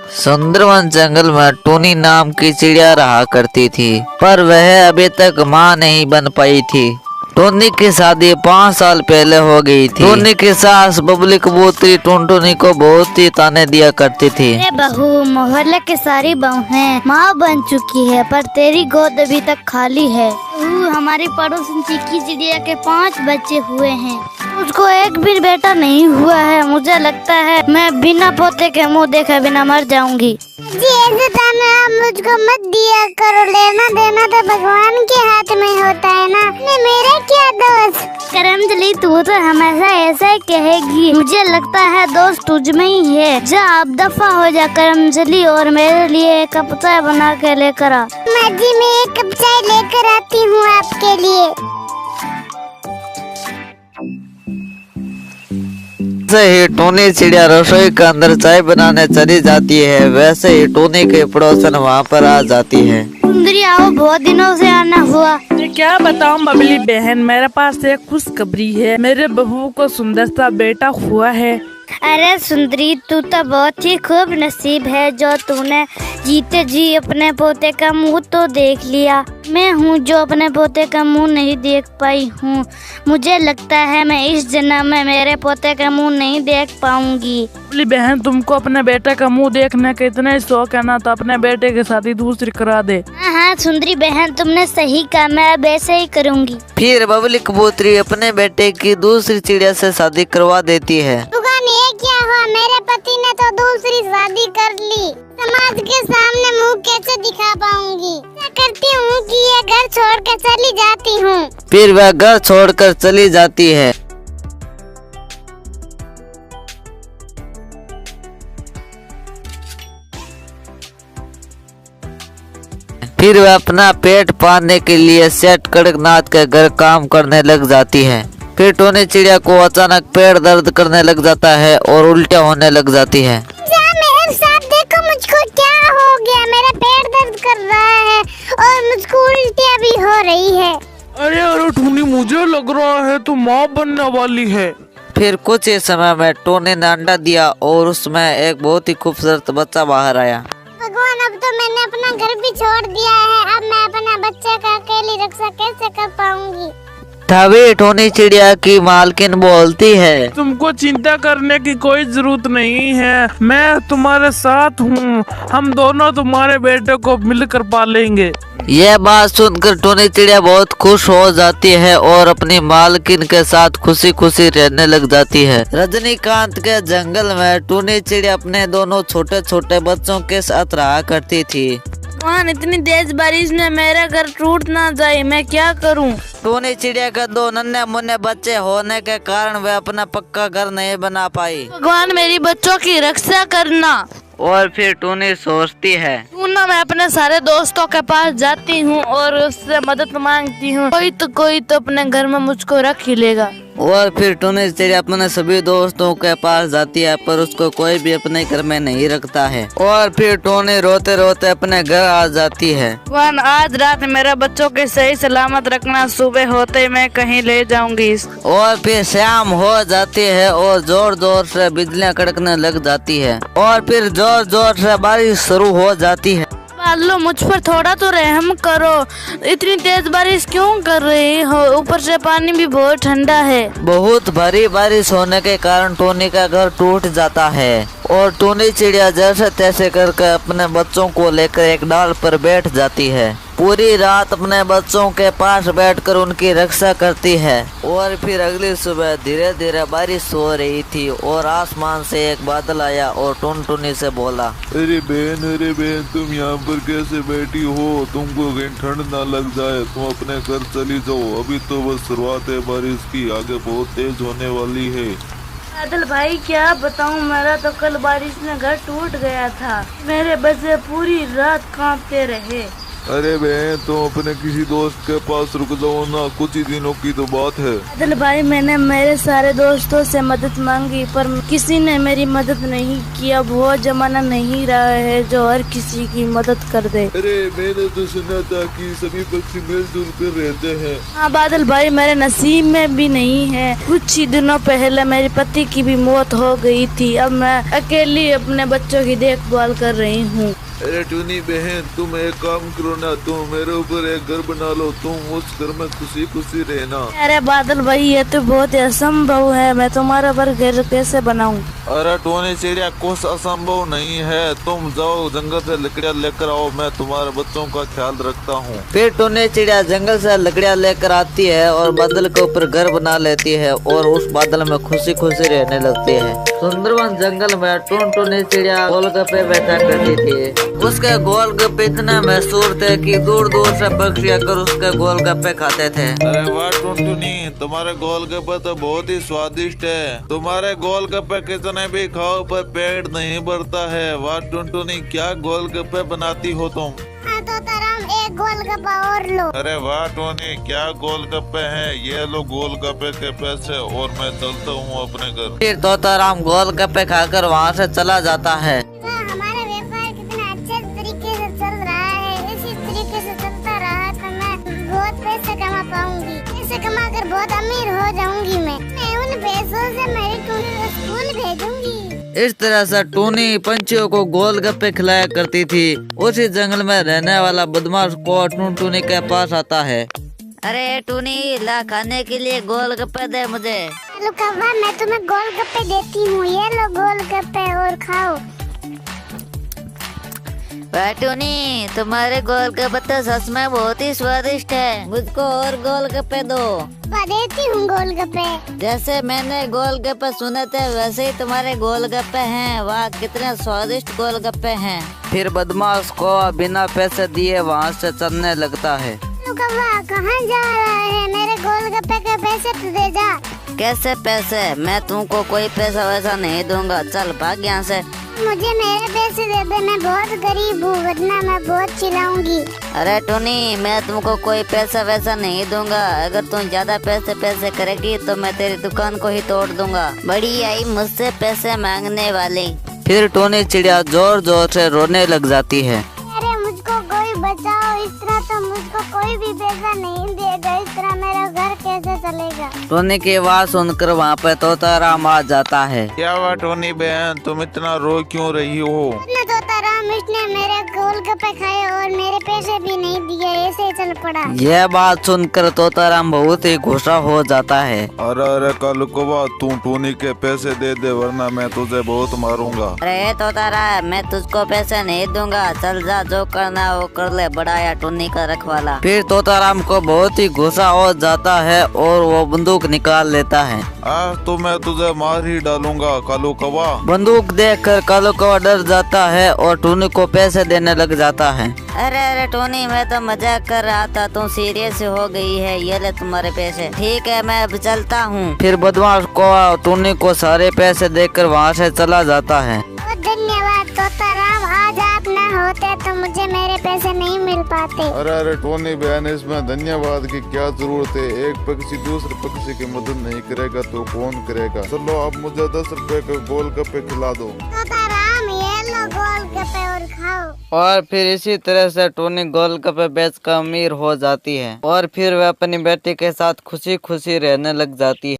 सुंदरवन जंगल में टूनी नाम की चिड़िया रहा करती थी, पर वह अभी तक माँ नहीं बन पाई थी। टूनी की शादी 5 साल पहले हो गई थी। टूनी की सास बबली कबूतरी टूनी को बहुत ही ताने दिया करती थी। बहू, मोहल्ले की सारी बहुएं माँ बन चुकी है, पर तेरी गोद अभी तक खाली है। हमारी पड़ोसन चीकी चिड़िया के 5 बच्चे हुए हैं, मुझको एक भी बेटा नहीं हुआ है। मुझे लगता है मैं बिना पोते के मुंह देखे बिना मर जाऊंगी। जी ऐसे ताना आप मुझको मत दिया करो, लेना देना तो भगवान के हाथ में होता है ना, मेरे क्या दोस्त। करमजली, तू तो हमेशा ऐसा ही कहेगी। मुझे लगता है दोस्त तुझ में ही है। जा अब दफा हो जा करमजली, और मेरे लिए एक कप चाय बना के लेकर आ। माँ जी, मैं एक कप चाय लेकर आती हूँ आपके लिए। जैसे ही टूनी चिड़िया रसोई के अंदर चाय बनाने चली जाती है, वैसे ही टूनी के पड़ोसन वहाँ पर आ जाती है। सुंदरी आओ, बहुत दिनों से आना हुआ। क्या बताऊं बबली बहन, मेरे पास एक खुशखबरी है। मेरे बहू को सुंदर सा बेटा हुआ है। अरे सुंदरी, तू तो बहुत ही खूब नसीब है जो तूने जीते जी अपने पोते का मुंह तो देख लिया। मैं हूँ जो अपने पोते का मुंह नहीं देख पाई हूँ। मुझे लगता है मैं इस जन्म में मेरे पोते का मुंह नहीं देख पाऊंगी। बबली बहन, तुमको अपने बेटे का मुंह देखने का इतना ही शौक है ना, तो अपने बेटे के साथ ही दूसरी करा दे। हाँ सुंदरी बहन, तुमने सही कहा, मैं अब ऐसे ही करूँगी। फिर बबली कबूतरी अपने बेटे की दूसरी चिड़िया से शादी करवा देती है। ये क्या हुआ, मेरे पति ने तो दूसरी शादी कर ली। समाज के सामने मुंह कैसे दिखा पाऊंगी। क्या करती हूँ कि ये घर छोड़कर चली जाती हूँ। फिर वह घर छोड़कर चली जाती है। फिर वह अपना पेट पालने के लिए सेठ कड़कनाथ के घर काम करने लग जाती है। फिर टूनी चिड़िया को अचानक पेट दर्द करने लग जाता है और उल्टियाँ होने लग जाती है। मेरे साथ देखो मुझको क्या हो गया, मेरा पेट दर्द कर रहा है और मुझको उल्टियाँ भी हो रही है। अरे टूनी, मुझे लग रहा है तू माँ बनने वाली है। फिर कुछ ही समय में टूनी ने अंडा दिया और उसमें एक बहुत ही खूबसूरत बच्चा बाहर आया। भगवान, अब तो मैंने अपना घर भी छोड़ दिया है, अब मैं अपना बच्चे का अकेली रक्षा कैसे कर पाऊंगी। तभी टूनी चिड़िया की मालकिन बोलती है, तुमको चिंता करने की कोई जरूरत नहीं है, मैं तुम्हारे साथ हूँ। हम दोनों तुम्हारे बेटे को मिलकर पालेंगे। यह बात सुनकर टूनी चिड़िया बहुत खुश हो जाती है और अपनी मालकिन के साथ खुशी खुशी रहने लग जाती है। रजनीकांत के जंगल में टूनी चिड़िया अपने दोनों छोटे छोटे बच्चों के साथ रहा करती थी। भगवान, इतनी तेज बारिश में मेरा घर टूट ना जाए, मैं क्या करूं? टूनी चिड़िया के 2 नन्हे मुन्ने बच्चे होने के कारण वह अपना पक्का घर नहीं बना पाई। भगवान, मेरी बच्चों की रक्षा करना। और फिर टूनी सोचती है, क्यों ना मैं अपने सारे दोस्तों के पास जाती हूँ और उससे मदद मांगती हूँ, कोई तो अपने घर में मुझको रख ही लेगा। और फिर टूनी चिड़िया अपने सभी दोस्तों के पास जाती है, पर उसको कोई भी अपने घर में नहीं रखता है। और फिर टूनी रोते रोते अपने घर आ जाती है। भगवान, आज रात मेरे बच्चों के सही सलामत रखना, सुबह होते ही मैं कहीं ले जाऊंगी। और फिर शाम हो जाती है और जोर जोर से बिजलियां कड़कने लग जाती है और फिर जोर जोर से बारिश शुरू हो जाती है। लो, मुझ पर थोड़ा तो रहम करो, इतनी तेज बारिश क्यों कर रही हो? ऊपर से पानी भी बहुत ठंडा है। बहुत भारी बारिश होने के कारण टूनी का घर टूट जाता है और टूनी चिड़िया जैसे तैसे करके अपने बच्चों को लेकर एक डाल पर बैठ जाती है। पूरी रात अपने बच्चों के पास बैठकर उनकी रक्षा करती है। और फिर अगली सुबह धीरे धीरे बारिश हो रही थी और आसमान से एक बादल आया और टूनी से बोला, अरे बहन, तुम यहाँ पर कैसे बैठी हो? तुमको कहीं ठंड ना लग जाए, तुम अपने घर चली जाओ। अभी तो बस शुरुआत है बारिश की, आगे बहुत तेज होने वाली है। बादल भाई, क्या बताऊं, मेरा तो कल बारिश में घर टूट गया था। मेरे बच्चे पूरी रात कांपते रहे। अरे बहन तुम अपने किसी दोस्त के पास रुक जाओ ना, कुछ ही दिनों की तो बात है। बादल भाई मैंने मेरे सारे दोस्तों से मदद मांगी पर किसी ने मेरी मदद नहीं किया। वो जमाना नहीं रहा है जो हर किसी की मदद कर दे। अरे मैंने तो सुना था कि सभी पक्षी मिलजुल कर रहते हैं। हाँ बादल भाई मेरे नसीब में भी नहीं है। कुछ ही दिनों पहले मेरे पति की भी मौत हो गई थी। अब मैं अकेली अपने बच्चों की देखभाल कर रही हूँ। अरे टूनी बहन तुम एक काम करो ना, तुम मेरे ऊपर एक घर बना लो, तुम उस घर में खुशी खुशी रहना। अरे बादल भाई ये तो बहुत ही असंभव है, मैं तुम्हारा पर घर कैसे बनाऊं? अरे टोनी चिड़िया कुछ असंभव नहीं है, तुम जाओ जंगल से लकड़ियाँ लेकर आओ, मैं तुम्हारे बच्चों का ख्याल रखता हूँ। फिर टूनी चिड़िया जंगल से लकड़ियाँ लेकर आती है और बादल के ऊपर घर बना लेती है और उस बादल में खुशी खुशी रहने लगती है। सुंदरवन जंगल में टूनी चिड़िया गोलगप्पे बैठा करती थी। उसके गोलगप्पे इतने मशहूर थे कि दूर दूर से पक्षी आकर उसके गोलगप्पे खाते थे। अरे वाह टुनटुनी, तुम्हारे गोलगप्पे तो बहुत ही स्वादिष्ट है। तुम्हारे गोलगप्पे कितने भी खाओ पर पेट नहीं भरता है। वाह टुनटुनी, क्या गोलगप्पे बनाती हो तुम? हाँ तोताराम एक गोलगप्पा और लो। अरे वाह टोनी, क्या गोलगप्पे हैं, ये लो गोलगप्पे के पैसे और मैं चलता हूँ अपने घर। फिर तोताराम गोलगप्पे खाकर वहाँ से चला जाता है। हमारा व्यापार कितना अच्छे तरीके से चल रहा है, इसी तरीके से चलता रहा तो मैं बहुत पैसे कमा पाऊंगी। पैसे कमा कर बहुत अमीर हो जाऊंगी। मैं उन पैसों से मेरी टूनी को स्कूल भेजूंगी। इस तरह से टूनी पंछियों को गोलगप्पे खिलाया करती थी। उसी जंगल में रहने वाला बदमाश को टूनी के पास आता है। अरे टूनी ला खाने के लिए गोलगप्पे दे मुझे। हेलो कौवा, मैं तुम्हें गोलगप्पे देती हूँ, ये लो गोलगप्पे और खाओ। टूनी तुम्हारे गोलगप्पे तो सच में बहुत ही स्वादिष्ट है, मुझको और गोलगप्पे दो। देती हूँ गोलगप्पे। जैसे मैंने गोलगप्पे सुने थे वैसे ही तुम्हारे गोलगप्पे हैं। वाह कितने स्वादिष्ट गोलगप्पे हैं। फिर बदमाश को बिना पैसे दिए वहाँ से चलने लगता है। हेलो कौवा, कहाँ जा रहा है? मेरे गोलगप्पे के पैसे तो दे जा। कैसे पैसे? मैं तुमको कोई पैसा वैसा नहीं दूंगा, चल भाग यहाँ से। मुझे मेरे पैसे दे दे, मैं बहुत गरीब हूँ, वरना मैं बहुत चिल्लाऊंगी। अरे टोनी मैं तुमको कोई पैसा वैसा नहीं दूंगा। अगर तुम ज्यादा पैसे करेगी तो मैं तेरी दुकान को ही तोड़ दूंगा। बड़ी आई मुझसे पैसे मांगने वाली। फिर टूनी चिड़िया जोर जोर से रोने लग जाती है। अरे मुझको कोई बचाओ, इस तरह तो मुझको कोई भी पैसा नहीं देगा, इस तरह मेरा घर कैसे चलेगा? टूनी की आवाज सुनकर वहाँ पे तोताराम आ जाता है। क्या हुआ टोनी बहन, तुम इतना रो क्यों रही हो? अपना तोताराम इसने मेरे गोलगप्पे खाए और मेरे पैसे भी नहीं दिए, ऐसे ही चल पड़ा। यह बात सुनकर तोताराम बहुत ही गुस्सा हो जाता है। अरे कालुकवा, तू टोनी के पैसे दे दे वरना मैं तुझे बहुत मारूंगा। अरे तोताराम मैं तुझको पैसे नहीं दूंगा, चल जा, जो करना वो कर ले, बड़ा या टूनी का रखवाला। फिर तोताराम को बहुत ही गुस्सा हो जाता है और वो बंदूक निकाल लेता है। आज तो मैं तुझे मार ही डालूंगा कालुकवा। बंदूक देखकर कालुकवा डर जाता है और टूनी को पैसे देने लग जाता है। अरे टोनी मैं तो मजाक कर रहा था, तुम सीरियस हो गई है, ये ले तुम्हारे पैसे। ठीक है मैं अब चलता हूँ। फिर बदमाश को टूनी को सारे पैसे देकर वहाँ से चला जाता है। बहुत धन्यवाद तोताराम, आज आप न होते तो मुझे मेरे पैसे नहीं मिल पाते। अरे टोनी बहन, इसमें धन्यवाद की क्या जरूरत है? एक पक्षी दूसरे पक्षी की मदद नहीं करेगा तो कौन करेगा? चलो अब मुझे 10 रुपए के गोलगप्पे खिला दो। तोताराम ये लो गोलगप्पे और खाओ। और फिर इसी तरह से टूनी गोलगप्पे बेचकर अमीर हो जाती है और फिर वह अपनी बेटी के साथ खुशी खुशी रहने लग जाती है।